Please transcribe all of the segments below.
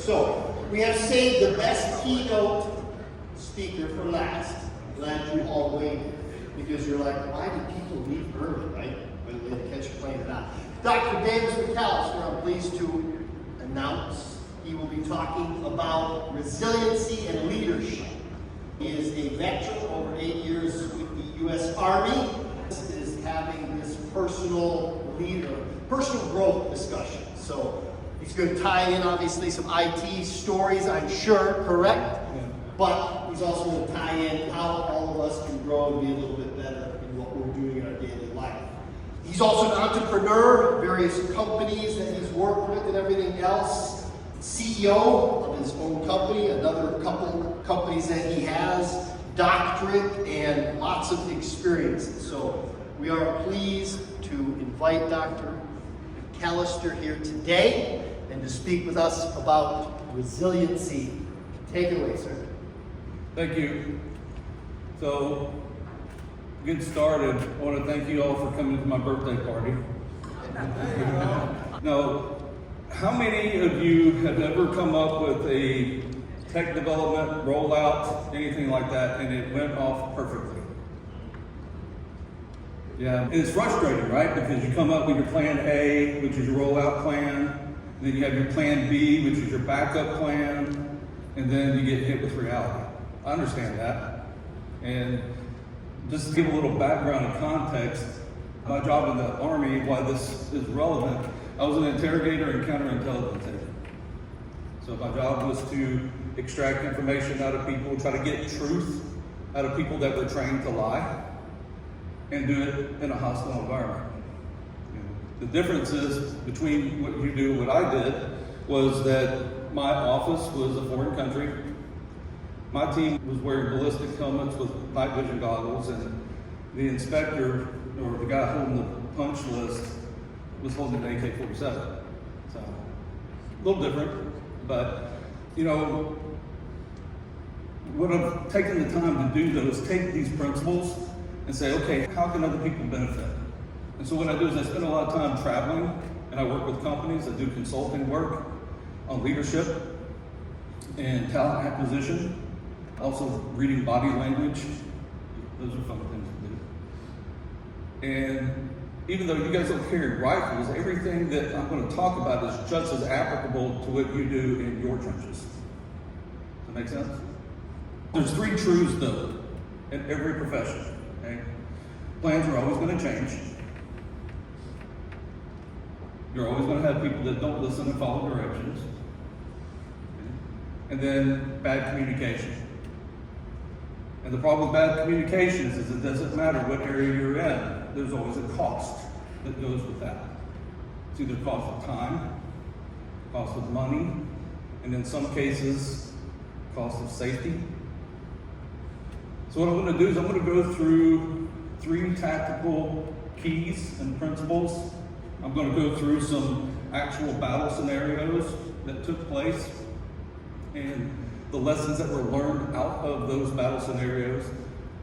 So, we have saved the best keynote speaker for last. Glad you all waited, because you're like, why do people leave early, right? Whether they catch a plane or not. Dr. Davis McAlister, I'm pleased to announce, he will be talking about resiliency and leadership. He is a veteran, over 8 years with the U.S. Army. This is having this personal growth discussion. So he's going to tie in, obviously, some IT stories, I'm sure, correct? Yeah. But he's also going to tie in how all of us can grow and be a little bit better in what we're doing in our daily life. He's also an entrepreneur, various companies that he's worked with and everything else. CEO of his own company, another couple companies that he has, doctorate, and lots of experiences. So we are pleased to invite Dr. McAlister here today and to speak with us about resiliency. Take it away, sir. Thank you. So, to get started, I want to thank you all for coming to my birthday party. Now, how many of you have ever come up with a tech development, rollout, anything like that, and it went off perfectly? Yeah, and it's frustrating, right? Because you come up with your plan A, which is your rollout plan, and then you have your plan B, which is your backup plan, and then you get hit with reality. I understand that. And just to give a little background and context, my job in the Army, why this is relevant, I was an interrogator and counterintelligence agent. So my job was to extract information out of people, try to get truth out of people that were trained to lie, and do it in a hostile environment. The difference is between what you do and what I did was that my office was a foreign country. My team was wearing ballistic helmets with night vision goggles, and the inspector, or the guy holding the punch list, was holding an AK-47. So, a little different, but, you know, what I've taken the time to do, though, is take these principles and say, okay, how can other people benefit? And so what I do is I spend a lot of time traveling, and I work with companies that do consulting work on leadership and talent acquisition, also reading body language. Those are fun things to do. And even though you guys don't carry rifles, everything that I'm going to talk about is just as applicable to what you do in your trenches. Does that make sense? There's 3 truths, though, in every profession. Okay? Plans are always going to change. You're always going to have people that don't listen and follow directions. Okay? And then bad communication. And the problem with bad communications is it doesn't matter what area you're in, there's always a cost that goes with that. It's either cost of time, cost of money, and in some cases, cost of safety. So what I'm going to do is I'm going to go through 3 tactical keys and principles. I'm going to go through some actual battle scenarios that took place and the lessons that were learned out of those battle scenarios.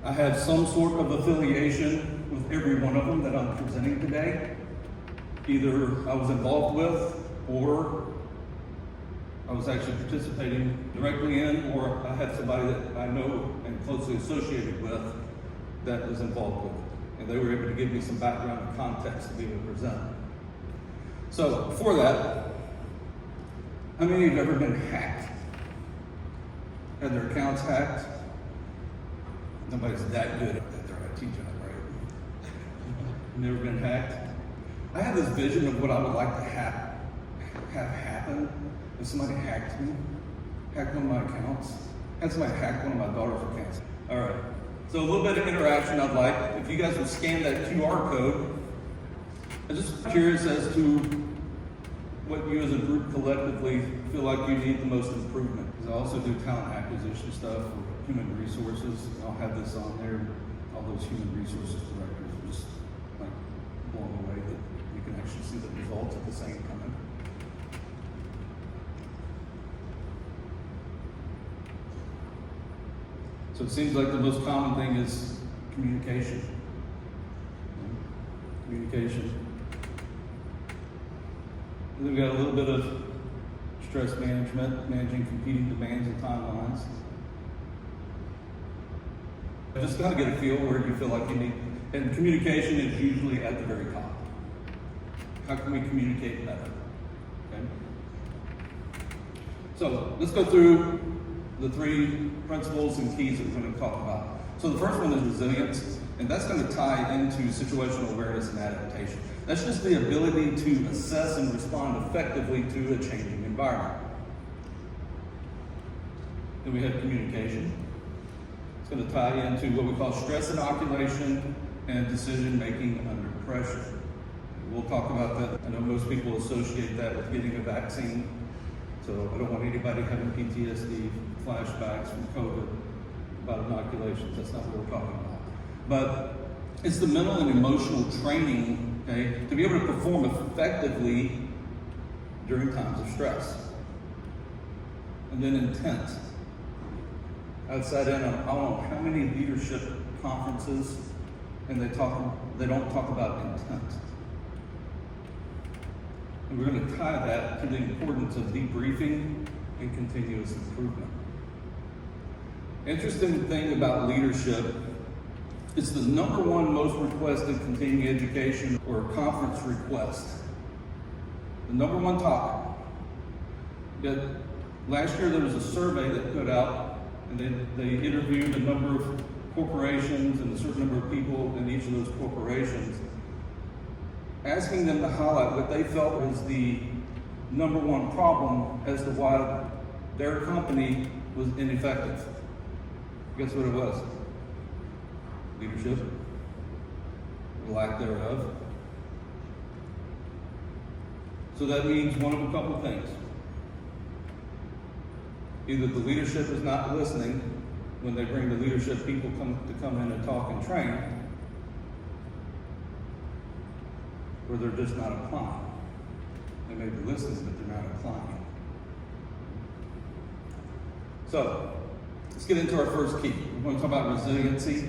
I have some sort of affiliation with every one of them that I'm presenting today. Either I was involved with, or I was actually participating directly in, or I had somebody that I know and closely associated with that was involved with it. And they were able to give me some background and context to be able to present. So before that, how many have ever been hacked? Had their accounts hacked? Nobody's that good at their IT job, right? Never been hacked? I have this vision of what I would like to have happen if somebody hacked me, hacked one of my accounts, had somebody hack one of my daughter's accounts. All right, so a little bit of interaction I'd like. If you guys would scan that QR code, I'm just curious as to what you as a group collectively feel like you need the most improvement. Because I also do talent acquisition stuff for human resources. I'll have this on there. All those human resources directors are just like blown away that you can actually see the results at the same time. So it seems like the most common thing is communication. Communication. And then we got a little bit of stress management, managing competing demands and timelines. Just kind of get a feel where you feel like you need, and communication is usually at the very top. How can we communicate better? Okay. So let's go through the 3 principles and keys that we're going to talk about. So the first one is resilience, and that's going to tie into situational awareness and adaptation. That's just the ability to assess and respond effectively to a changing environment. Then we have communication. It's going to tie into what we call stress inoculation and decision making under pressure. We'll talk about that. I know most people associate that with getting a vaccine, so I don't want anybody having PTSD, flashbacks from COVID about inoculations. That's not what we're talking about. But it's the mental and emotional training, okay, to be able to perform effectively during times of stress. And then intent. I've sat in on I don't know how many leadership conferences, and they don't talk about intent. And we're going to tie that to the importance of debriefing and continuous improvement. Interesting thing about leadership, it's the #1 most requested continuing education or conference request. The #1 topic. Yet last year there was a survey that put out, and they interviewed a number of corporations and a certain number of people in each of those corporations, asking them to highlight what they felt was the #1 problem as to why their company was ineffective. Guess what it was? Leadership, or lack thereof. So that means one of a couple things. Either the leadership is not listening when they bring the leadership people to come in and talk and train, or they're just not applying. They may be listening, but they're not applying. So, let's get into our first key. We're going to talk about resiliency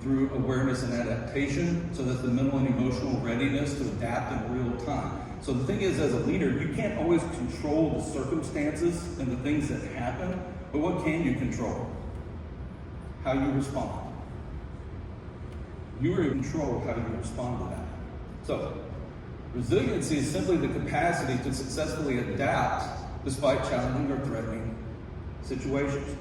through awareness and adaptation. So that's the mental and emotional readiness to adapt in real time. So the thing is, as a leader, you can't always control the circumstances and the things that happen, but what can you control? How you respond. You are in control of how you respond to that. So, resiliency is simply the capacity to successfully adapt despite challenging or threatening situations.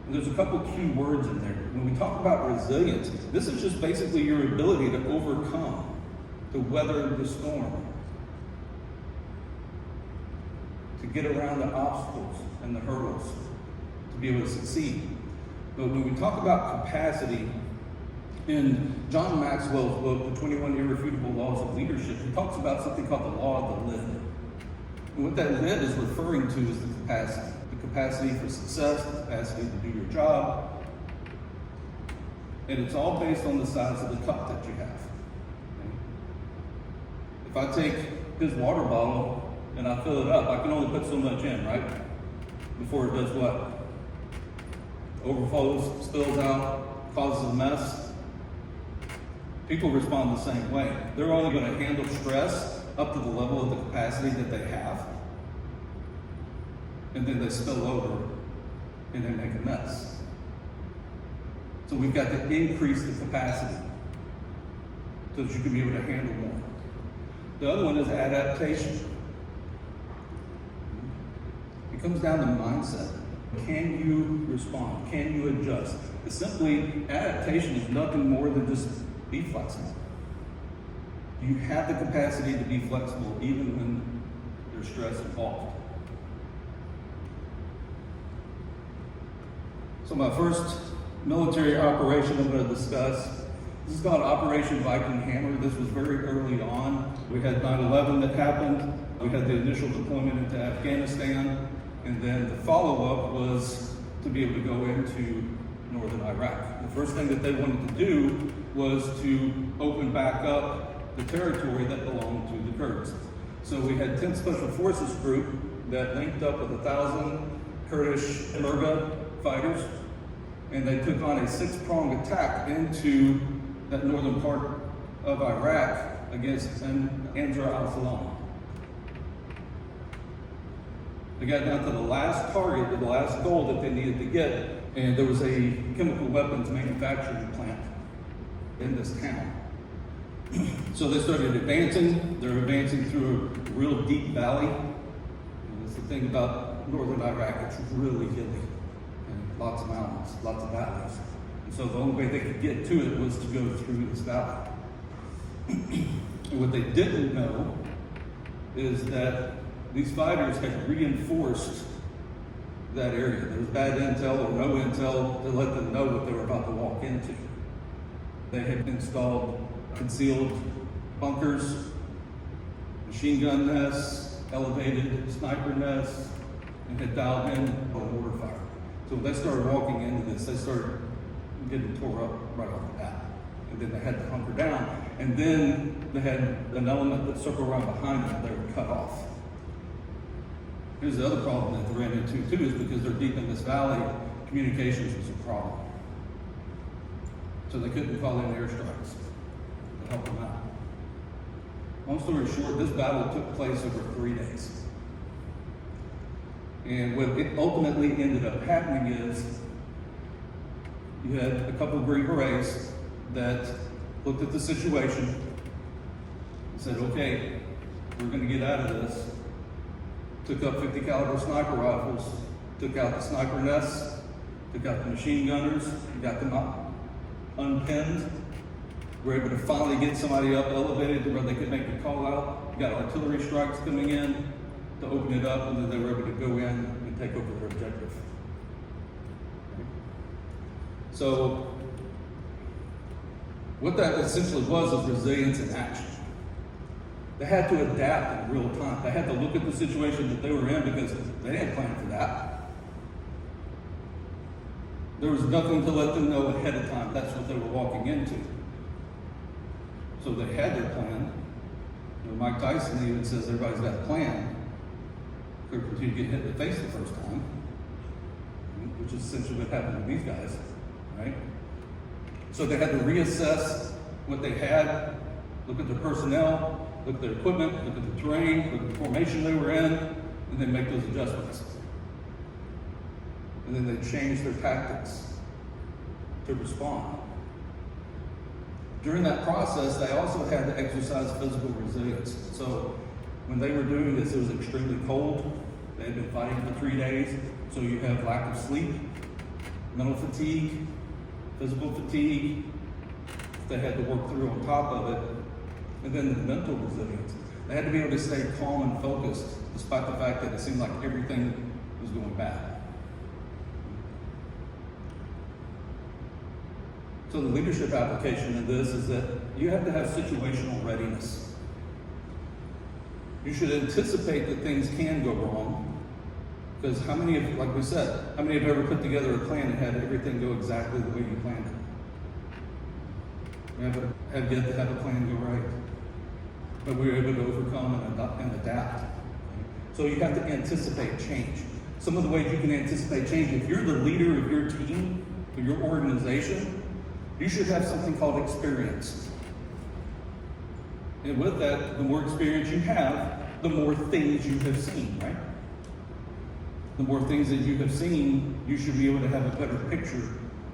And there's a couple key words in there. When we talk about resilience, this is just basically your ability to overcome, to weather the storm, to get around the obstacles and the hurdles, to be able to succeed. But when we talk about capacity, in John Maxwell's book, The 21 Irrefutable Laws of Leadership, he talks about something called the law of the lid. And what that lid is referring to is the capacity. The capacity for success, the capacity to do your job. And it's all based on the size of the cup that you have. Okay? If I take his water bottle and I fill it up, I can only put so much in, right? Before it does what? Overflows, spills out, causes a mess. People respond the same way. They're only going to handle stress up to the level of the capacity that they have. And then they spill over and they make a mess. So we've got to increase the capacity so that you can be able to handle more. The other one is adaptation. It comes down to mindset. Can you respond? Can you adjust? It's simply, adaptation is nothing more than just be flexible. You have the capacity to be flexible even when there's stress involved. So my first military operation I'm going to discuss, this is called Operation Viking Hammer. This was very early on. We had 9/11 that happened. We had the initial deployment into Afghanistan. And then the follow-up was to be able to go into northern Iraq. The first thing that they wanted to do was to open back up the territory that belonged to the Kurds. So we had 10th Special Forces Group that linked up with 1,000 Kurdish Murga fighters, and they took on a 6-pronged attack into that northern part of Iraq against Ansar al-Salam. They got down to the last target, the last goal that they needed to get, and there was a chemical weapons manufacturing plant in this town. So they started advancing. They're advancing through a real deep valley. And that's the thing about northern Iraq, it's really hilly. And lots of mountains, lots of valleys. And so the only way they could get to it was to go through this valley. And what they didn't know is that these fighters had reinforced that area. There was bad intel or no intel to let them know what they were about to walk into. They had installed concealed bunkers, machine gun nests, elevated sniper nests, and had dialed in a mortar fire. So when they started walking into this, they started getting tore up right off the bat. And then they had to hunker down. And then they had an element that circled around behind them, they were cut off. Here's the other problem that they ran into too, is because they're deep in this valley, communications was a problem. So they couldn't call in airstrikes to help them out. Long story short, this battle took place over 3 days. And what it ultimately ended up happening is you had a couple of Green Berets that looked at the situation and said, okay, we're going to get out of this. Took up 50 caliber sniper rifles, took out the sniper nests, took out the machine gunners, got them up, unpinned. Were able to finally get somebody up elevated to where they could make a call out. Got artillery strikes coming in to open it up, and then they were able to go in and take over their objective. So what that essentially was resilience in action. They had to adapt in real time. They had to look at the situation that they were in because they didn't plan for that. There was nothing to let them know ahead of time that's what they were walking into. So they had their plan. You know, Mike Tyson even says everybody's got a plan. Until you get hit in the face the first time, which is essentially what happened to these guys, right? So they had to reassess what they had, look at their personnel, look at their equipment, look at the terrain, look at the formation they were in, and then make those adjustments. And then they changed their tactics to respond. During that process, they also had to exercise physical resilience. So when they were doing this, it was extremely cold. They had been fighting for 3 days, so you have lack of sleep, mental fatigue, physical fatigue. They had to work through on top of it. And then the mental resilience. They had to be able to stay calm and focused despite the fact that it seemed like everything was going bad. So the leadership application of this is that you have to have situational readiness. You should anticipate that things can go wrong. Because how many of, like we said, how many have ever put together a plan and had everything go exactly the way you planned it? We have yet to have a plan go right. But we were able to overcome and adapt. So you have to anticipate change. Some of the ways you can anticipate change, if you're the leader of your team, of your organization, you should have something called experience. And with that, the more experience you have, the more things you have seen, right? The more things that you have seen, you should be able to have a better picture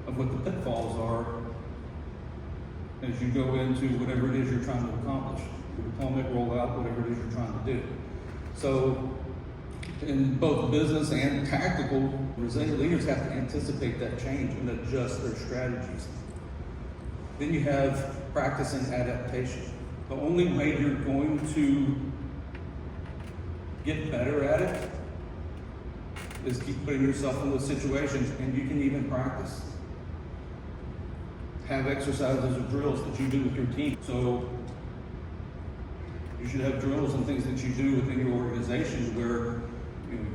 of what the pitfalls are as you go into whatever it is you're trying to accomplish. Deployment, rollout, whatever it is you're trying to do. So in both business and tactical, resilient leaders have to anticipate that change and adjust their strategies. Then you have practice and adaptation. The only way you're going to get better at it is keep putting yourself in those situations, and you can even practice. Have exercises or drills that you do with your team. So you should have drills and things that you do within your organization where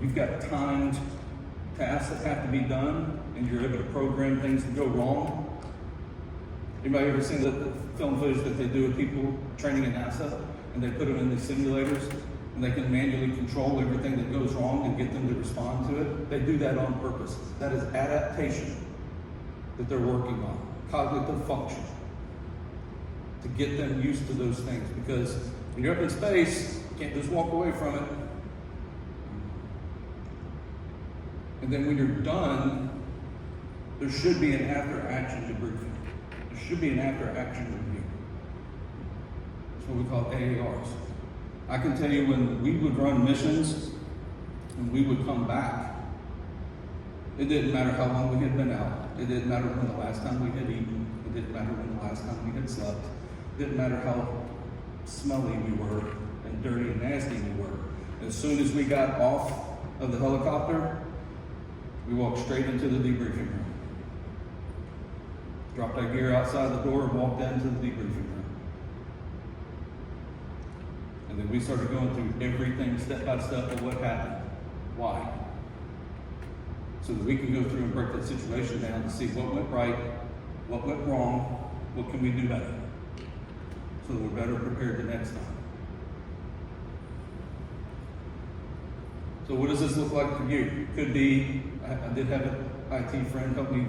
you've got timed tasks that have to be done, and you're able to program things that go wrong. Anybody ever seen the film footage that they do with people training in NASA, and they put them in these simulators, and they can manually control everything that goes wrong and get them to respond to it? They do that on purpose. That is adaptation that they're working on, cognitive function, to get them used to those things. Because when you're up in space, you can't just walk away from it. And then when you're done, there should be an after-action debriefing. There should be an after-action review. That's what we call AARs. I can tell you when we would run missions and we would come back, it didn't matter how long we had been out. It didn't matter when the last time we had eaten. It didn't matter when the last time we had slept. It didn't matter how smelly we were and dirty and nasty we were. As soon as we got off of the helicopter, we walked straight into the debriefing room. Dropped our gear outside the door and walked into the debriefing room. And then we started going through everything step by step of what happened. Why? So that we can go through and break that situation down to see what went right, what went wrong, what can we do better, so that we're better prepared the next time. So what does this look like for you? Could be, I did have an IT friend help me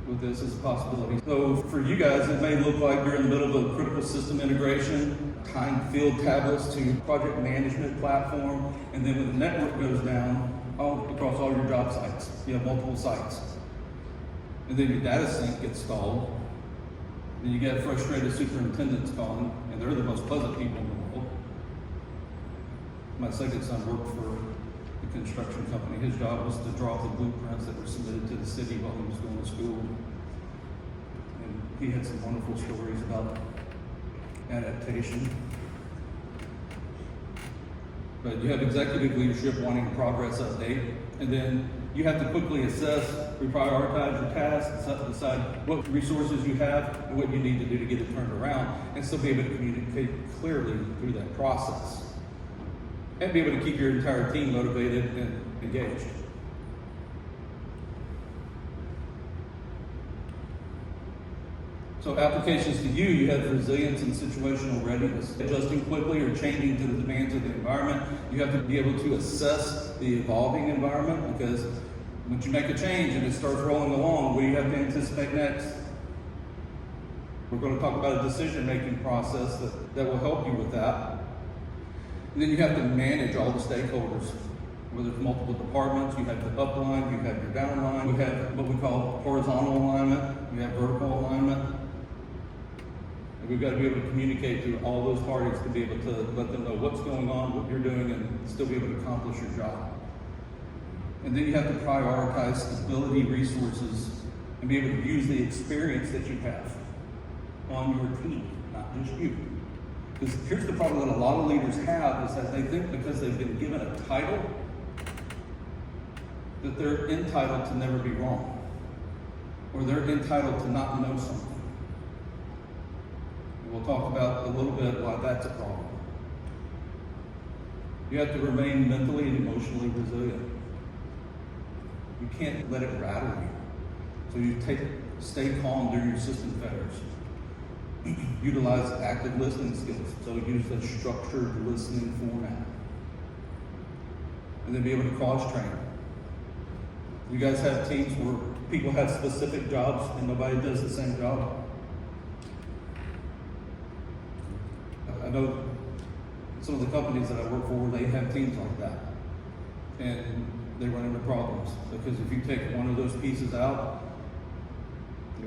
with this as a possibility. So for you guys, it may look like you're in the middle of a critical system integration, tying field tablets to project management platform, and then when the network goes down, across all your job sites. You have multiple sites. And then your data sync gets stalled. Then you get frustrated superintendents calling, and they're the most pleasant people in the world. My second son worked for the construction company. His job was to draw up the blueprints that were submitted to the city while he was going to school. And he had some wonderful stories about adaptation. But you have executive leadership wanting a progress update, and then you have to quickly assess, reprioritize your tasks, decide what resources you have and what you need to do to get it turned around, and still be able to communicate clearly through that process. And be able to keep your entire team motivated and engaged. So applications to you, you have resilience and situational readiness. Adjusting quickly or changing to the demands of the environment. You have to be able to assess the evolving environment, because once you make a change and it starts rolling along, what do you have to anticipate next? We're going to talk about a decision-making process that will help you with that. And then you have to manage all the stakeholders. Whether it's multiple departments, you have the upline, you have your downline, you have what we call horizontal alignment, you have vertical alignment. And we've got to be able to communicate to all those parties to be able to let them know what's going on, what you're doing, and still be able to accomplish your job. And then you have to prioritize stability resources and be able to use the experience that you have on your team, not just you. Because here's the problem that a lot of leaders have, is that they think because they've been given a title that they're entitled to never be wrong, or they're entitled to not know something. And we'll talk about a little bit why that's a problem. You have to remain mentally and emotionally resilient. You can't let it rattle you. So you stay calm during your system failures. Utilize active listening skills. So use a structured listening format. And then be able to cross-train. You guys have teams where people have specific jobs and nobody does the same job. I know some of the companies that I work for, they have teams like that. And they run into problems. Because if you take one of those pieces out,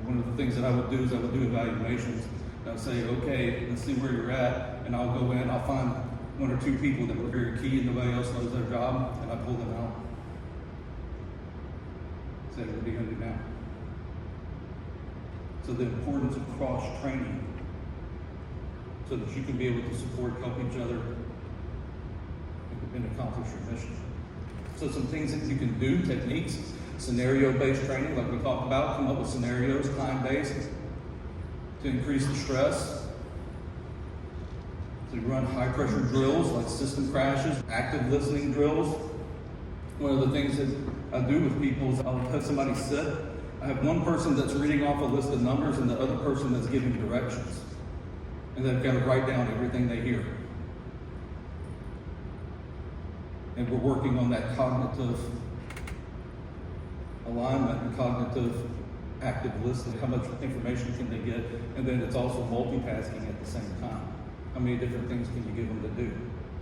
one of the things that I would do is I would do evaluations. I'll say, okay, let's see where you're at, and I'll go in, I'll find one or two people that were very key and nobody else knows their job, and I pull them out. Say, what are you going to do now? So the importance of cross-training, so that you can be able to support, help each other, and accomplish your mission. So some things that you can do, techniques, scenario-based training, like we talked about, come up with scenarios, time-based, to increase the stress. So you run high-pressure drills, like system crashes, active listening drills. One of the things that I do with people is I'll have somebody sit. I have one person that's reading off a list of numbers and the other person that's giving directions. And they've got to write down everything they hear. And we're working on that cognitive alignment and cognitive active listening. How much information can they get? And then it's also multitasking at the same time. How many different things can you give them to do?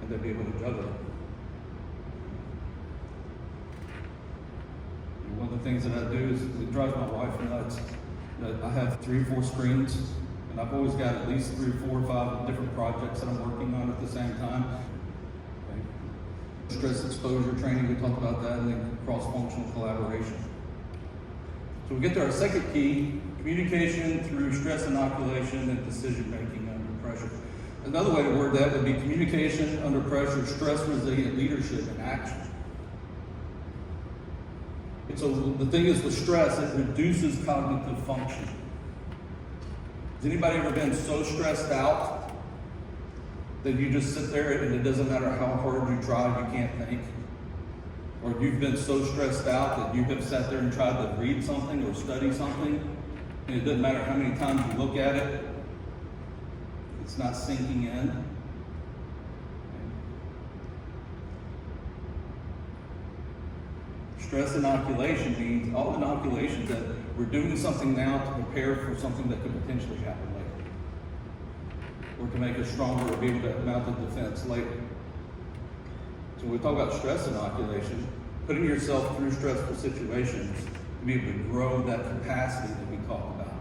And they'll be able to juggle it. things that I do is it drives my wife nuts. That I have 3 or 4 screens, and I've always got at least 3 or 4 or 5 different projects that I'm working on at the same time. Okay. Stress exposure training, we talked about that, and then cross-functional collaboration. So we get to our second key, communication through stress inoculation and decision-making under pressure. Another way to word that would be communication under pressure, stress-resilient leadership and action. And so the thing is with stress, it reduces cognitive function. Has anybody ever been so stressed out that you just sit there and it doesn't matter how hard you try, you can't think? Or you've been so stressed out that you have sat there and tried to read something or study something, and it doesn't matter how many times you look at it, it's not sinking in. Stress inoculation means all inoculations that we're doing something now to prepare for something that could potentially happen later, or to make us stronger or be able to mount a defense later. So when we talk about stress inoculation, putting yourself through stressful situations to be able to grow that capacity that we talk about.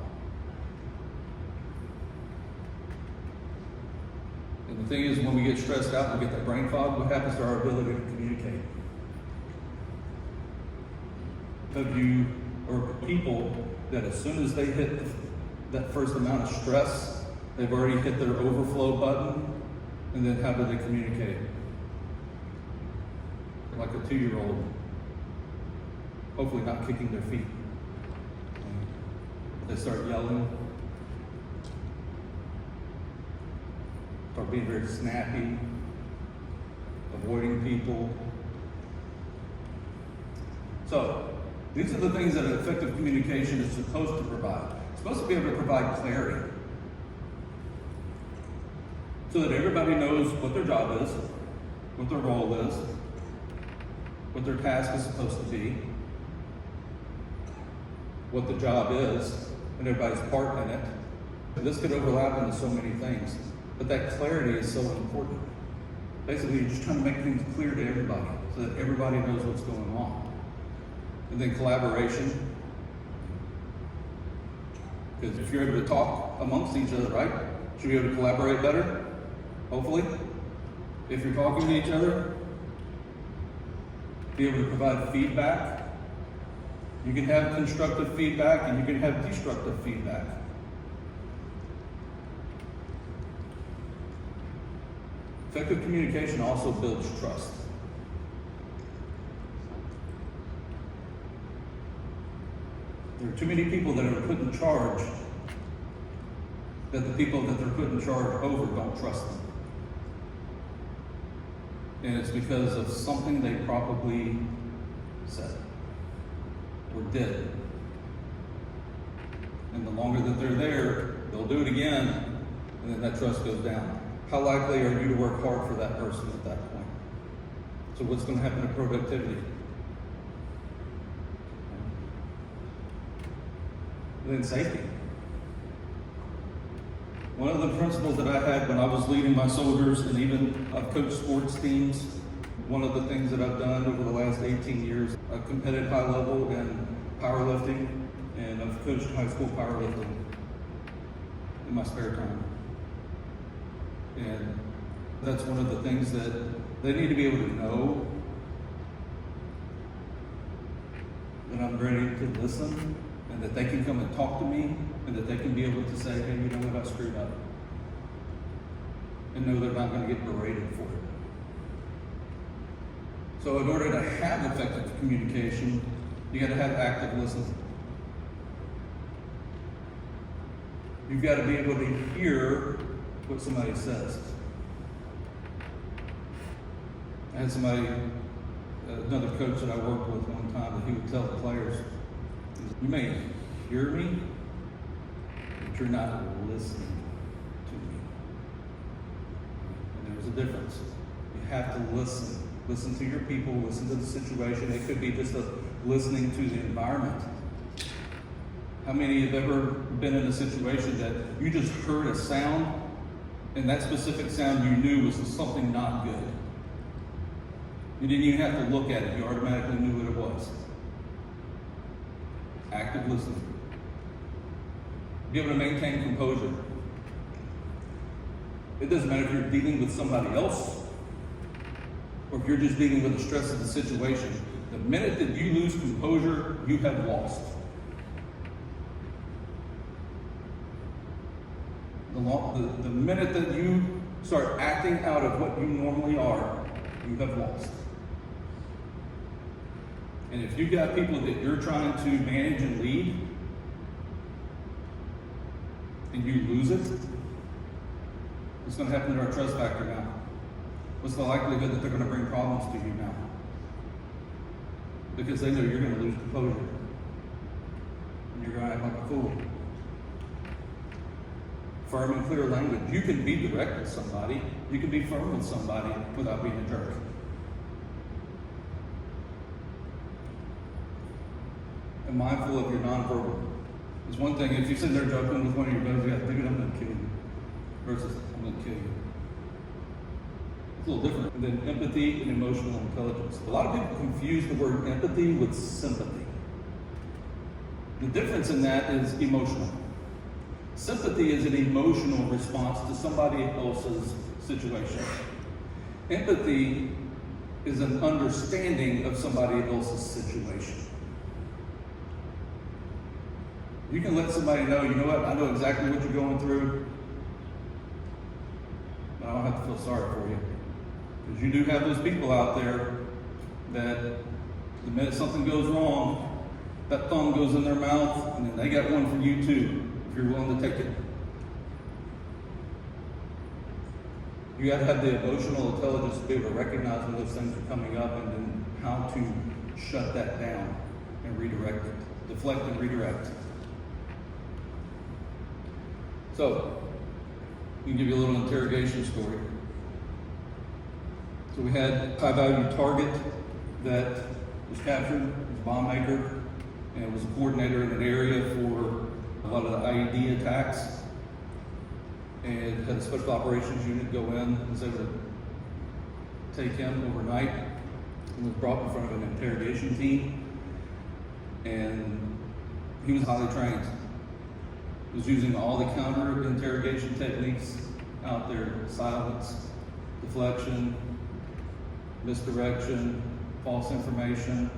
And the thing is, when we get stressed out and we get that brain fog, what happens to our ability to communicate? Of you or people that as soon as they hit that first amount of stress, they've already hit their overflow button, and then how do they communicate? Like a 2-year-old, hopefully not kicking their feet. They start yelling, start being very snappy, avoiding people. So, these are the things that an effective communication is supposed to provide. It's supposed to be able to provide clarity so that everybody knows what their job is, what their role is, what their task is supposed to be, what the job is, and everybody's part in it. This could overlap into so many things, but that clarity is so important. Basically, you're just trying to make things clear to everybody so that everybody knows what's going on. And then collaboration. Because if you're able to talk amongst each other, right? Should we be able to collaborate better? Hopefully. If you're talking to each other, be able to provide feedback. You can have constructive feedback and you can have destructive feedback. Effective communication also builds trust. There are too many people that are put in charge that the people that they're put in charge over don't trust them. And it's because of something they probably said or did. And the longer that they're there, they'll do it again, and then that trust goes down. How likely are you to work hard for that person at that point? So what's going to happen to productivity? And then safety. One of the principles that I had when I was leading my soldiers, and even I've coached sports teams, one of the things that I've done over the last 18 years, I've competed high level in powerlifting, and I've coached high school powerlifting in my spare time. And that's one of the things that they need to be able to know that I'm ready to listen, and that they can come and talk to me, and that they can be able to say, hey, you know what, I screwed up. And know they're not going to get berated for it. So in order to have effective communication, you got to have active listening. You've got to be able to hear what somebody says. I had somebody, another coach that I worked with one time, that he would tell the players, you may hear me, but you're not listening to me. And there's a difference. You have to listen. Listen to your people, listen to the situation. It could be just listening to the environment. How many have ever been in a situation that you just heard a sound, and that specific sound you knew was something not good? You didn't even have to look at it, you automatically knew what it was. active listening. Be able to maintain composure. It doesn't matter if you're dealing with somebody else or if you're just dealing with the stress of the situation. The minute that you lose composure, you have lost. The minute that you start acting out of what you normally are, you have lost. And if you've got people that you're trying to manage and lead, and you lose it, what's going to happen to our trust factor now? What's the likelihood that they're going to bring problems to you now? Because they know you're going to lose composure. And you're going to act like a fool. Firm and clear language. You can be direct with somebody. You can be firm with somebody without being a jerk. And mindful of your nonverbal. It's one thing if you're sitting there joking with one of your buddies, you got to think, I'm going to kill you. Versus, I'm going to kill you. It's a little different. And then empathy and emotional intelligence. A lot of people confuse the word empathy with sympathy. The difference in that is emotional. Sympathy is an emotional response to somebody else's situation. Empathy is an understanding of somebody else's situation. You can let somebody know, you know what, I know exactly what you're going through, but I don't have to feel sorry for you. Because you do have those people out there that the minute something goes wrong, that thumb goes in their mouth, and then they got one for you too, if you're willing to take it. You got to have the emotional intelligence to be able to recognize when those things are coming up and then how to shut that down and redirect it. Deflect and redirect. So, we can give you a little interrogation story. So we had a high-value target that was captured, it was a bomb maker, and it was a coordinator in an area for a lot of the IED attacks, and had a special operations unit go in and was able to take him overnight, and was brought in front of an interrogation team, and he was highly trained. He was using all the counter interrogation techniques out there: silence, deflection, misdirection, false information.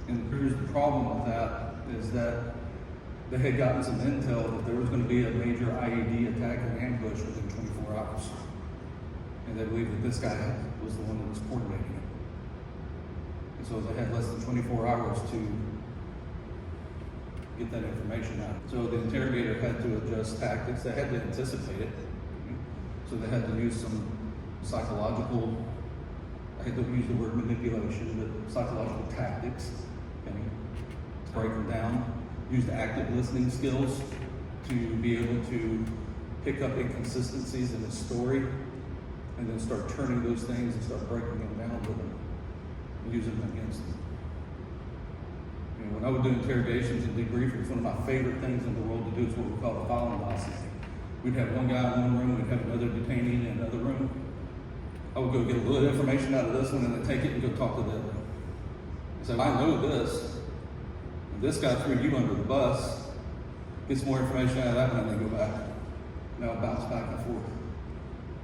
And here's the problem with that, is that they had gotten some intel that there was going to be a major IED attack and ambush within 24 hours. And they believed that this guy was the one that was coordinating it. And so they had less than 24 hours to get that information out. So the interrogator had to adjust tactics. They had to anticipate it. So they had to use some psychological, I hate to use the word manipulation, but psychological tactics, okay, to break them down. Use the active listening skills to be able to pick up inconsistencies in the story and then start turning those things and start breaking them down with them and using them against them. You know, when I would do interrogations and debriefings, one of my favorite things in the world to do is what we call the file analysis. We'd have one guy in one room, we'd have another detainee in another room. I would go get a little information out of this one and then take it and go talk to the other one. And say, I know this. And this guy threw you under the bus. Get some more information out of that one and then go back. Now it bounce back and forth.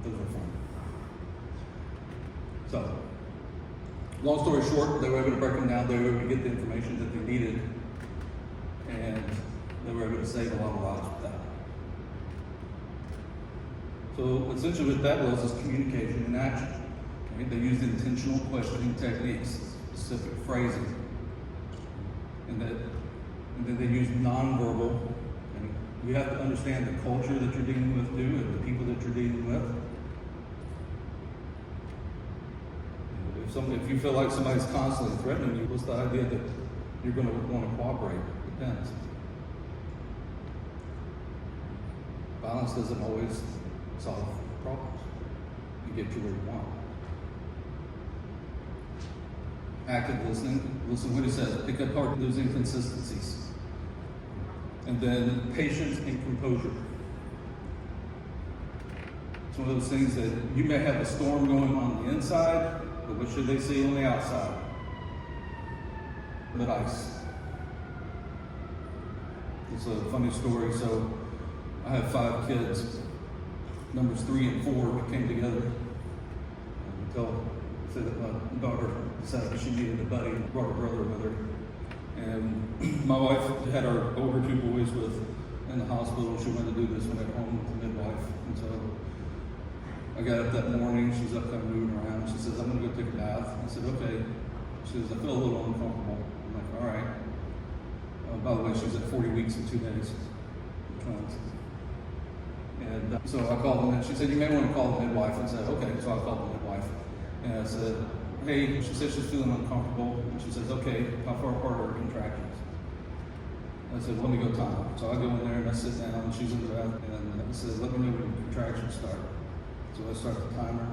Those are fun. So, long story short, they were able to break them down. They were able to get the information that they needed. And they were able to save a lot of lives with that. So essentially what that was is communication in action. Right? They used intentional questioning techniques, specific phrasing, and then they used nonverbal. And you have to understand the culture that you're dealing with too, and the people that you're dealing with. If you feel like somebody's constantly threatening you, what's the idea that you're going to want to cooperate? It depends. Violence doesn't always solve problems and get you where you want. Active listening, listen what he says, pick apart those inconsistencies. And then patience and composure. It's one of those things that you may have a storm going on the inside, but what should they see on the outside? But ice. It's a funny story. So I have 5 kids. Numbers 3 and 4 came together said that my daughter decided she needed a buddy and brought her brother with her. And my wife had our older 2 boys in the hospital. She wanted to do this one at home with the midwife. And so I got up that morning. She's up kind of moving around. She says, I'm going to go take a bath. I said, okay. She says, I feel a little uncomfortable. I'm like, all right. By the way, she was at 40 weeks and 2 days. Twins. And so I called them and she said, you may want to call the midwife. And I said, okay. So I called the midwife. And I said, hey, she said she's feeling uncomfortable. And she says, okay, how far apart are her contractions? I said, let me go time. So I go in there and I sit down and she's in the bath and I said, let me know when your contractions start. So I start the timer,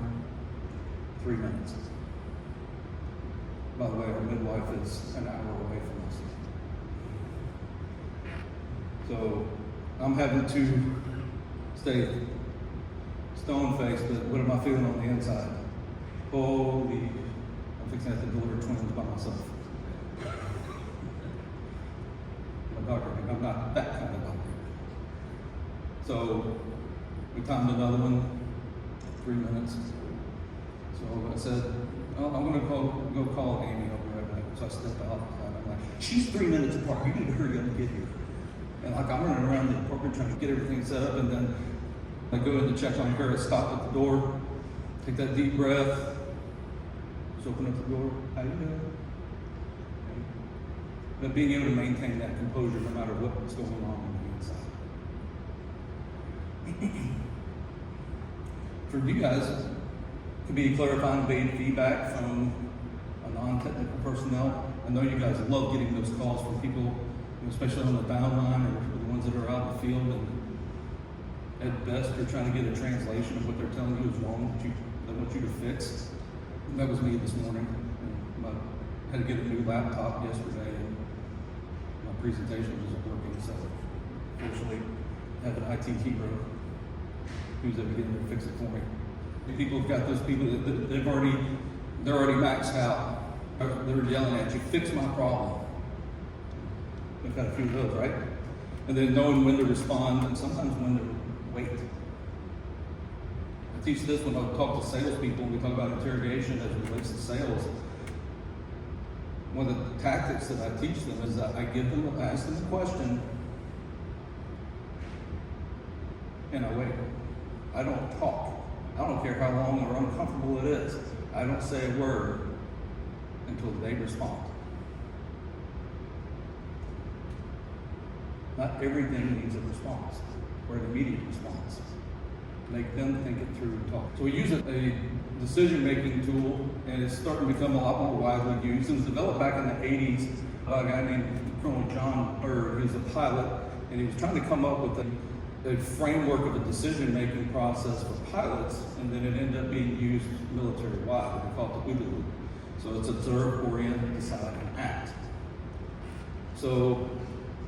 3 minutes. By the way, our midwife is an hour away from us. So I'm having to stay stone-faced, but what am I feeling on the inside? Holy, I'm fixing to have to deliver twins by myself. I'm a doctor, I'm not that kind of doctor. So we timed another one, 3 minutes. So I said, oh, I'm going to go call Amy over right now. So I stepped out and I'm like, she's 3 minutes apart. You need to hurry up and get here. And like I'm running around the apartment trying to get everything set up, and then I go in to check on her. I stop at the door, take that deep breath, just open up the door. How you doing? But being able to maintain that composure no matter what's going on the inside. For you guys, it could be clarifying feedback from a non-technical personnel. I know you guys love getting those calls from people, especially on the down line or the ones that are out in the field, and at best they're trying to get a translation of what they're telling you is wrong, that they want you to fix. And that was me this morning. I had to get a new laptop yesterday and my presentation wasn't working, so fortunately I have an IT hero who's able to get in there and fix it for me. People have got those people that they're already maxed out. They're yelling at you, fix my problem. We've got a few of those, right? And then knowing when to respond and sometimes when to wait. I teach this when I talk to salespeople and we talk about interrogation as it relates to sales. One of the tactics that I teach them is that I ask them a question and I wait. I don't talk. I don't care how long or uncomfortable it is. I don't say a word until they respond. Not everything needs a response or an immediate response. Make them think it through and talk. So we use a decision-making tool, and it's starting to become a lot more widely used. It was developed back in the 80s by a guy named Colonel John Bird, who's a pilot, and he was trying to come up with a framework of a decision-making process for pilots, and then it ended up being used military-wide. They call it the OODA loop. So it's observe, orient, decide, and act. So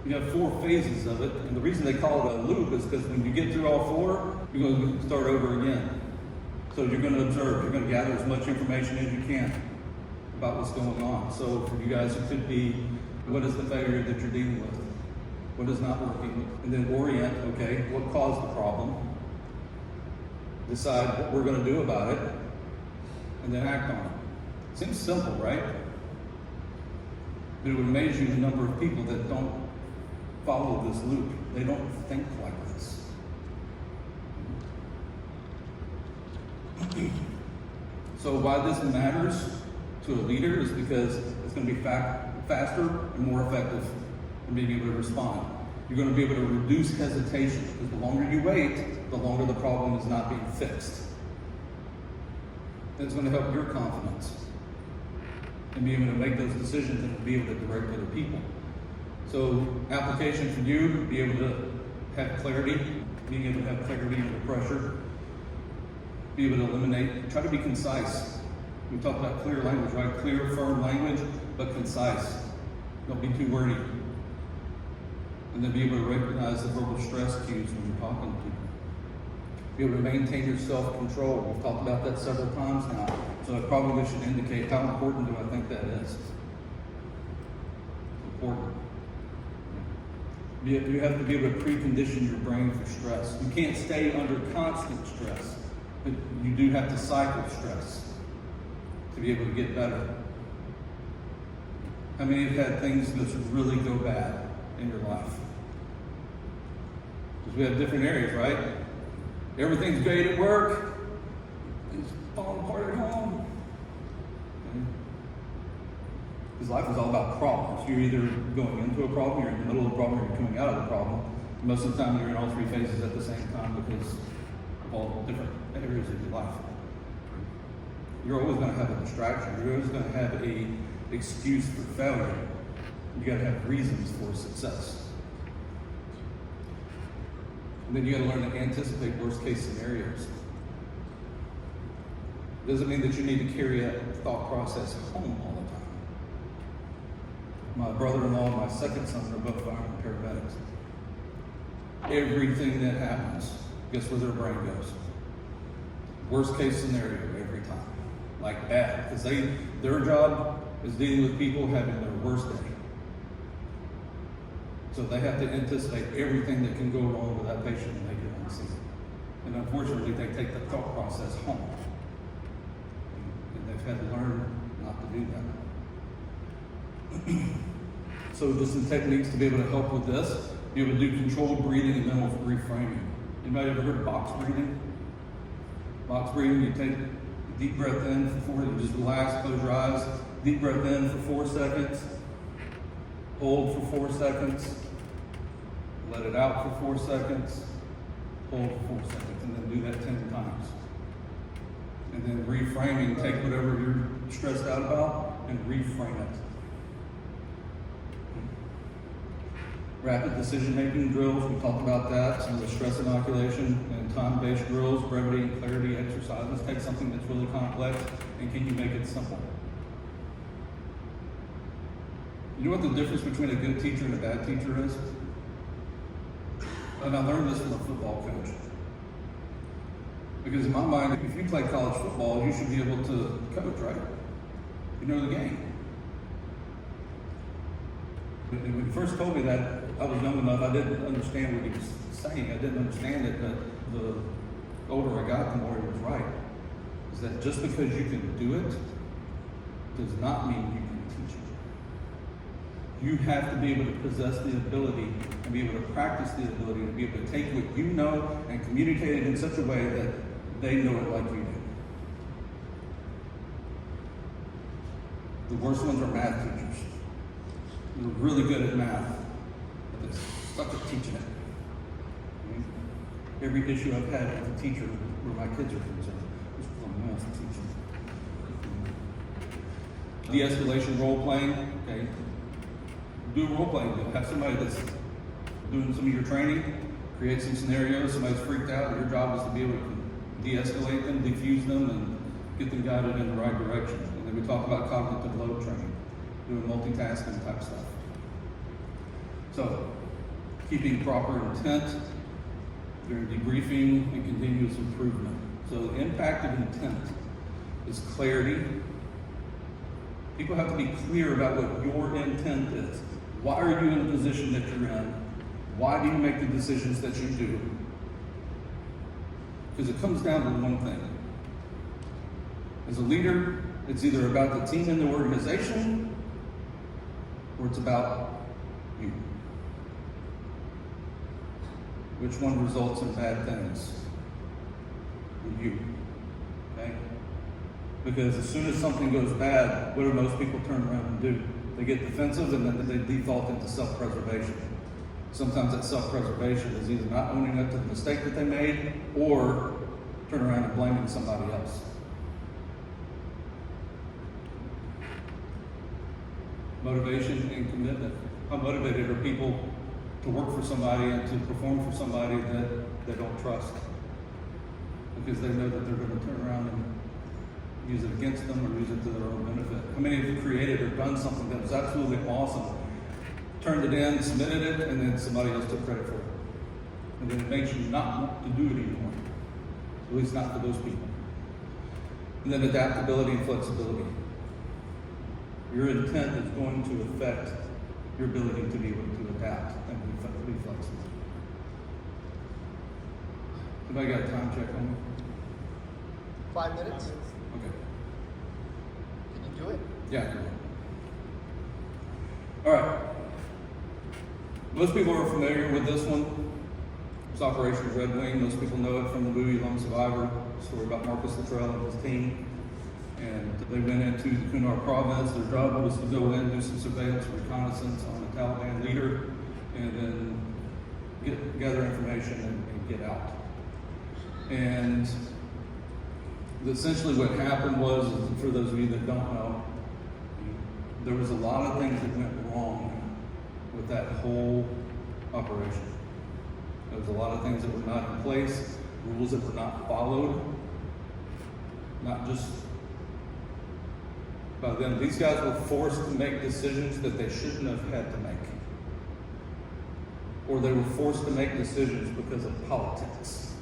you have 4 phases of it, and the reason they call it a loop is because when you get through all 4, you're going to start over again. So you're going to observe, you're going to gather as much information as you can about what's going on. So for you guys, it could be, what is the failure that you're dealing with? What is not working? And then orient, okay, what caused the problem? Decide what we're going to do about it, and then act on it. Seems simple, right? But it would amaze you the number of people that don't follow this loop. They don't think like this. So why this matters to a leader is because it's going to be faster and more effective in being able to respond. You're going to be able to reduce hesitation, because the longer you wait, the longer the problem is not being fixed. And it's going to help your confidence and be able to make those decisions and be able to direct other people. So application for you, be able to have clarity, being able to have clarity under pressure, be able to eliminate, try to be concise. We talked about clear language, right? Clear, firm language, but concise. Don't be too wordy. And then be able to recognize the verbal stress cues when you're talking to people. Be able to maintain your self-control. We've talked about that several times now. So it probably should indicate how important do I think that is. It's important. You have to be able to precondition your brain for stress. You can't stay under constant stress, but you do have to cycle stress to be able to get better. How many have had things that really go bad in your life? Because we have different areas, right? Everything's great at work, it's falling apart at home. Because life is all about problems. You're either going into a problem, you're in the middle of a problem, or you're coming out of the problem. Most of the time, you're in all three phases at the same time because of all the different areas of your life. You're always going to have a distraction. You're always going to have an excuse for failure. You got to have reasons for success. And then you got to learn to anticipate worst case scenarios. It doesn't mean that you need to carry that thought process home all the time. My brother-in-law and my second son are both firemen and paramedics. Everything that happens, guess where their brain goes? Worst case scenario every time. Like bad. Because their job is dealing with people having their worst day. So they have to anticipate everything that can go wrong with that patient when they get on the scene. And unfortunately, they take the thought process home. And they've had to learn not to do that. So just some techniques to be able to help with this. Be able to do controlled breathing and mental reframing. Anybody ever heard of box breathing? Box breathing, you take a deep breath in for 4, you just relax, close your eyes. Deep breath in for 4 seconds. Hold for 4 seconds. Let it out for 4 seconds. Hold for 4 seconds. And then do that 10 times. And then reframing, take whatever you're stressed out about and reframe it. Rapid decision-making drills, we talked about that, some of the stress inoculation and time-based drills, brevity and clarity exercises. Take something that's really complex and can you make it simple? You know what the difference between a good teacher and a bad teacher is? And I learned this from a football coach. Because in my mind, if you play college football, you should be able to coach, right? You know the game. When he first told me that, I was young enough, I didn't understand what he was saying. I didn't understand it, but the older I got, the more he was right. Is that just because you can do it, does not mean you can teach it. You have to be able to possess the ability and be able to practice the ability to be able to take what you know and communicate it in such a way that they know it like you do. The worst ones are math teachers. They're really good at math, but they suck at teaching it. Every issue I've had with a teacher where my kids are concerned is from math teaching. De-escalation role playing, okay? Do a role playing deal. Have somebody that's doing some of your training, create some scenarios, somebody's freaked out, your job is to be able to de-escalate them, defuse them, and get them guided in the right direction. And then we talk about cognitive load training, doing multitasking type stuff. So, keeping proper intent during debriefing and continuous improvement. So the impact of intent is clarity. People have to be clear about what your intent is. Why are you in the position that you're in? Why do you make the decisions that you do? Because it comes down to one thing. As a leader, it's either about the team and the organization, or it's about you. Which one results in bad things? With you. Okay? Because as soon as something goes bad, what do most people turn around and do? They get defensive and then they default into self-preservation. Sometimes that self-preservation is either not owning up to the mistake that they made or turn around and blaming somebody else. Motivation and commitment. How motivated are people to work for somebody and to perform for somebody that they don't trust? Because they know that they're going to turn around and use it against them or use it to their own benefit. How many of you created or done something that was absolutely awesome, turned it in, submitted it, and then somebody else took credit for it? And then it makes you not want to do it anymore. At least not for those people. And then adaptability and flexibility. Your intent is going to affect your ability to be able to adapt and be flexible. Anybody got a time check on me? 5 minutes? Okay. Can you do it? Yeah, I can. All right. Most people are familiar with this one. It's Operation Red Wing. Most people know it from the movie Lone Survivor, story about Marcus Luttrell and his team. And they went into the Kunar province. Their job was to go in, do some surveillance, reconnaissance on the Taliban leader, and then gather information and get out. And essentially what happened was, for those of you that don't know, there was a lot of things that went wrong with that whole operation. There was a lot of things that were not in place, rules that were not followed, not just by them. These guys were forced to make decisions that they shouldn't have had to make. Or they were forced to make decisions because of politics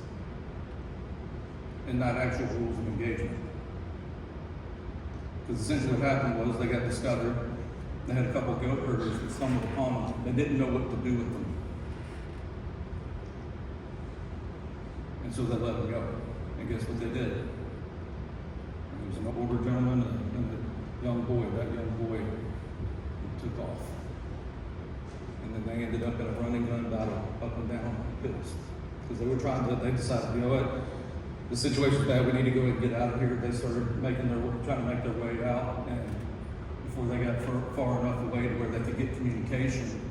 and not actual rules of engagement. Because essentially what happened was they got discovered. They had a couple of goat herders that stumbled upon them. They didn't know what to do with them. And so they let them go. And guess what they did? There was an older gentleman and a young boy. That young boy took off. And then they ended up in a running gun battle up and down hills. Because they decided, you know what? The situation's bad, we need to go and get out of here. They started trying to make their way out, and before they got far enough away to where they could get communication,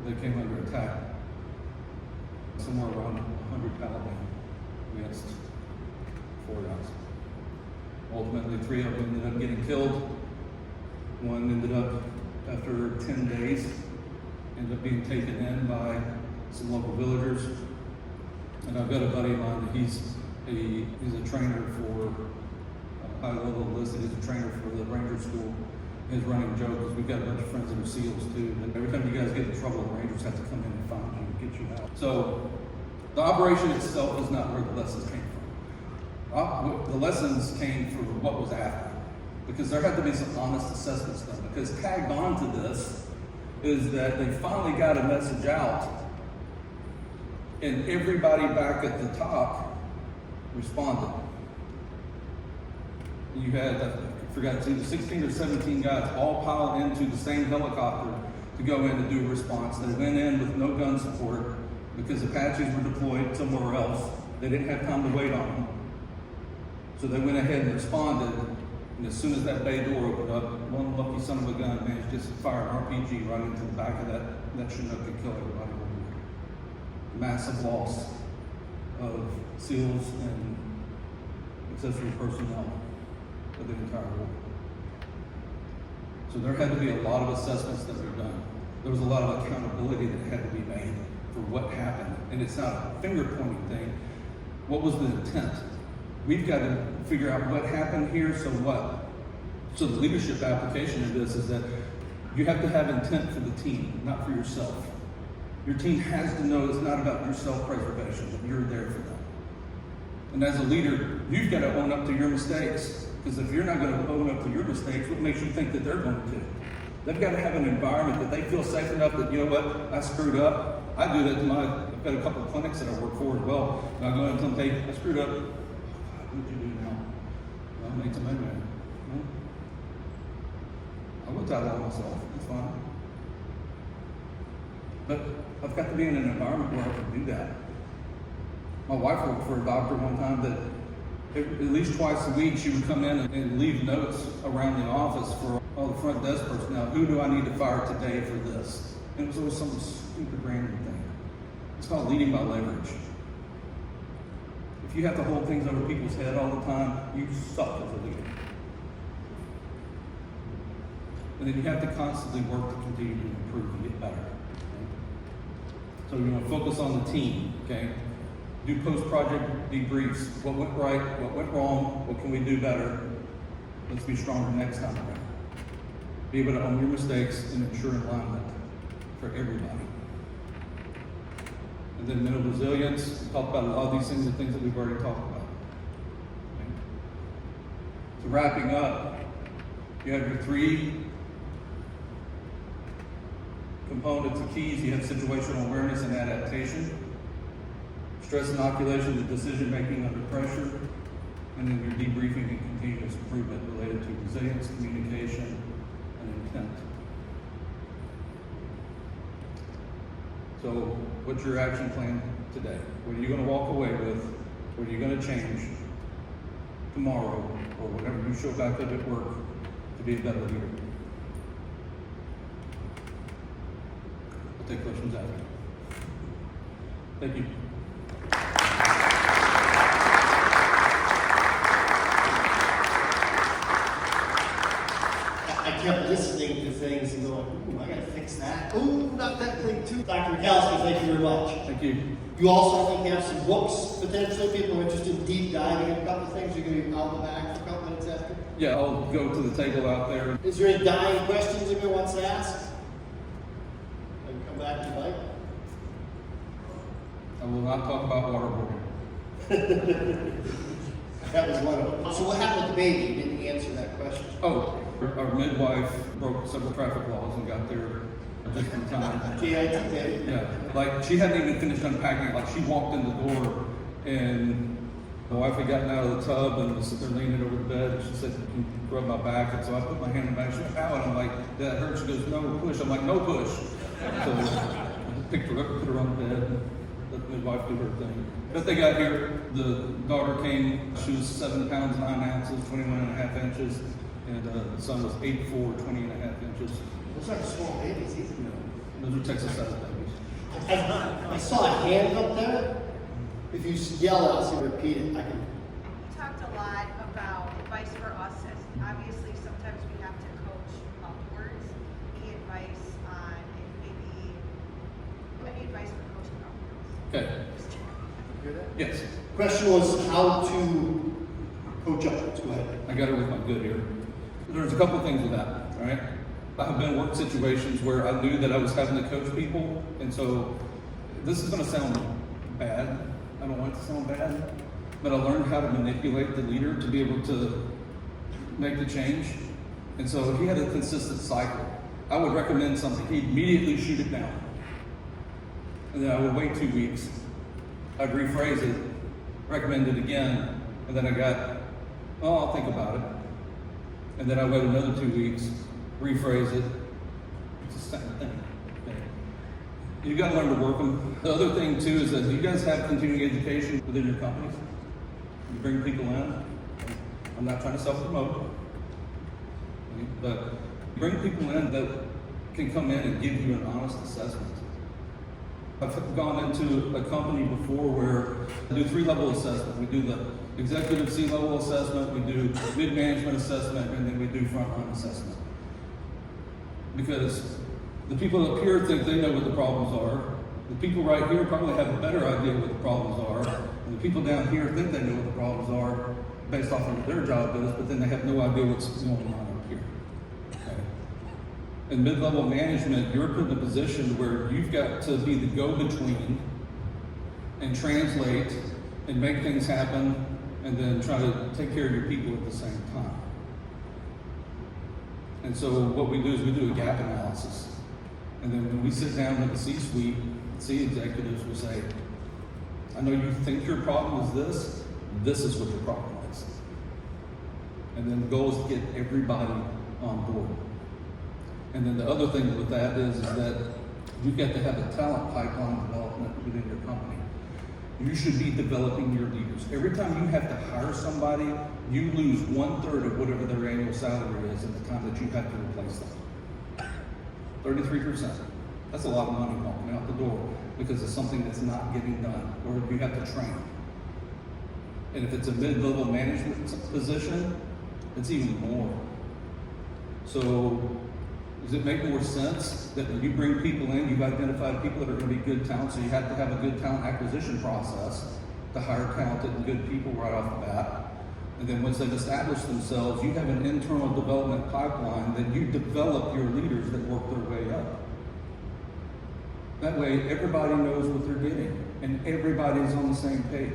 they came under attack. Somewhere around 100 Taliban against 4 guys. Ultimately, 3 of them ended up getting killed. One ended up, after 10 days, ended up being taken in by some local villagers. And I've got a buddy of mine that he's a trainer for high level enlisted. He's a trainer for the Ranger School. His running joke is we've got a bunch of friends that are SEALs too. And every time you guys get in trouble, the Rangers have to come in and find you and get you out. So the operation itself is not where the lessons came from. The lessons came from what was after, because there had to be some honest assessments done. Because tagged on to this is that they finally got a message out. And everybody back at the top responded. You had, I forgot, it's either 16 or 17 guys all piled into the same helicopter to go in to do a response. They went in with no gun support because Apaches were deployed somewhere else. They didn't have time to wait on them. So they went ahead and responded. And as soon as that bay door opened up, one lucky son of a gun managed just to fire an RPG right into the back of that Chinook and kill everybody. Massive loss of SEALs and accessory personnel for the entire war. So there had to be a lot of assessments that were done. There was a lot of accountability that had to be made for what happened. And it's not a finger pointing thing. What was the intent? We've got to figure out what happened here, so what? So the leadership application of this is that you have to have intent for the team, not for yourself. Your team has to know it's not about your self-preservation, that you're there for them. And as a leader, you've got to own up to your mistakes. Because if you're not going to own up to your mistakes, what makes you think that they're going to? They've got to have an environment that they feel safe enough that, you know what, I screwed up. I do that to I've got a couple of clinics that I work for as well. And I go in and tell them, hey, I screwed up. What did you do now? Well, I made some headway. I will tell that myself. It's fine. But I've got to be in an environment where I can do that. My wife worked for a doctor one time that at least twice a week she would come in and leave notes around the office for all the front desk personnel. Who do I need to fire today for this? And it was always some stupid random thing. It's called leading by leverage. If you have to hold things over people's head all the time, you suck as a leader. And then you have to constantly work to continue to improve and get better. So you're going to focus on the team, okay? Do post-project debriefs. What went right? What went wrong? What can we do better? Let's be stronger next time around. Be able to own your mistakes and ensure alignment for everybody. And then mental resilience. We talked about a lot of these things and things that we've already talked about. Okay? So wrapping up, you have your 3 components, the keys, you have situational awareness and adaptation, stress inoculation to decision making under pressure, and then your debriefing and continuous improvement related to resilience, communication, and intent. So what's your action plan today? What are you going to walk away with? What are you going to change tomorrow or whenever you show back up at work to be a better leader? I'll take questions after. Thank you. I kept listening to things and going, ooh, I gotta fix that. Ooh, not that thing too. Dr. McAlister, thank you very much. Thank you. You also, I think, have some books, potentially, people are interested in deep diving in a couple of things. You're gonna be out the back for a couple minutes after. Yeah, I'll go to the table out there. Is there any dying questions anyone wants to ask? I can come back if you like. I will not talk about waterboarding. That was one of them. So what happened with the baby? You didn't answer that question. Oh, our midwife broke several traffic laws and got there just in time. GIT baby. Yeah, like she hadn't even finished unpacking it. Like she walked in the door and my wife had gotten out of the tub and was sitting there leaning over the bed. And she said, "Can you rub my back?" And so I put my hand in the back. She went, "Ow!" And I'm like, "That hurts." She goes, "No, push." I'm like, "No push." So I picked her up, put her on the bed, and let the midwife do her thing. But they got here. The daughter came. She was 7 pounds 9 ounces, 21.5 inches, and the son was 8'4", 20.5 inches. Those aren't small babies either. You know, those are Texas-sized babies. I saw a hand up there. If you yell at us and repeat it, I can. You talked a lot about advice for us as obviously sometimes we have to coach upwards. Any advice on any advice for coaching upwards? Okay. Hear that? Yes. Question was how to coach upwards. Go ahead. I got it with my good ear. There's a couple things with that, all right? I have been in work situations where I knew that I was having to coach people, and so this is going to sound bad. I don't want it to sound bad, but I learned how to manipulate the leader to be able to make the change. And so if he had a consistent cycle, I would recommend something. He'd immediately shoot it down. And then I would wait 2 weeks. I'd rephrase it, recommend it again, and then I got, oh, I'll think about it. And then I wait another 2 weeks, rephrase it. It's the same thing. Okay. You got to learn to work them. The other thing too is that you guys have continuing education within your companies. You bring people in. I'm not trying to self-promote, but bring people in that can come in and give you an honest assessment. I've gone into a company before where we do 3-level assessment. We do the executive C-level assessment, we do mid-management assessment, and then we do frontline assessment. Because the people up here think they know what the problems are. The people right here probably have a better idea what the problems are. And the people down here think they know what the problems are based off of what their job is, but then they have no idea what's going on up here. Okay. In mid-level management, you're put in a position where you've got to be the go-between and translate and make things happen and then try to take care of your people at the same time. And so what we do is we do a gap analysis. And then when we sit down with the C-suite, C executives will say, I know you think your problem is this is what your problem is. And then the goal is to get everybody on board. And then the other thing with that is that you've got to have a talent pipeline development within your company. You should be developing your leaders. Every time you have to hire somebody, you lose 1/3 of whatever their annual salary is at the time that you have to replace them. 33%. That's a lot of money walking out the door because of something that's not getting done, or you have to train. And if it's a mid-level management position, it's even more. So does it make more sense that when you bring people in, you've identified people that are going to be good talent, so you have to have a good talent acquisition process to hire talented and good people right off the bat. And then once they've established themselves, you have an internal development pipeline that you develop your leaders that work their way up. That way, everybody knows what they're getting, and everybody's on the same page.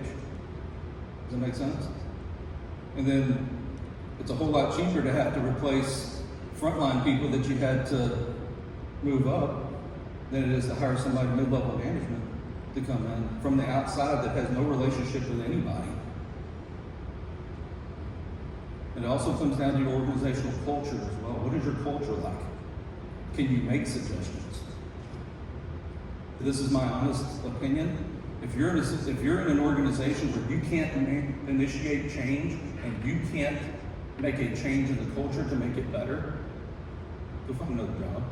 Does that make sense? And then it's a whole lot cheaper to have to replace frontline people that you had to move up than it is to hire somebody mid-level management to come in from the outside that has no relationship with anybody. And it also comes down to your organizational culture as well. What is your culture like? Can you make suggestions? This is my honest opinion. If you're in an organization where you can't initiate change and you can't make a change in the culture to make it better, go find another job.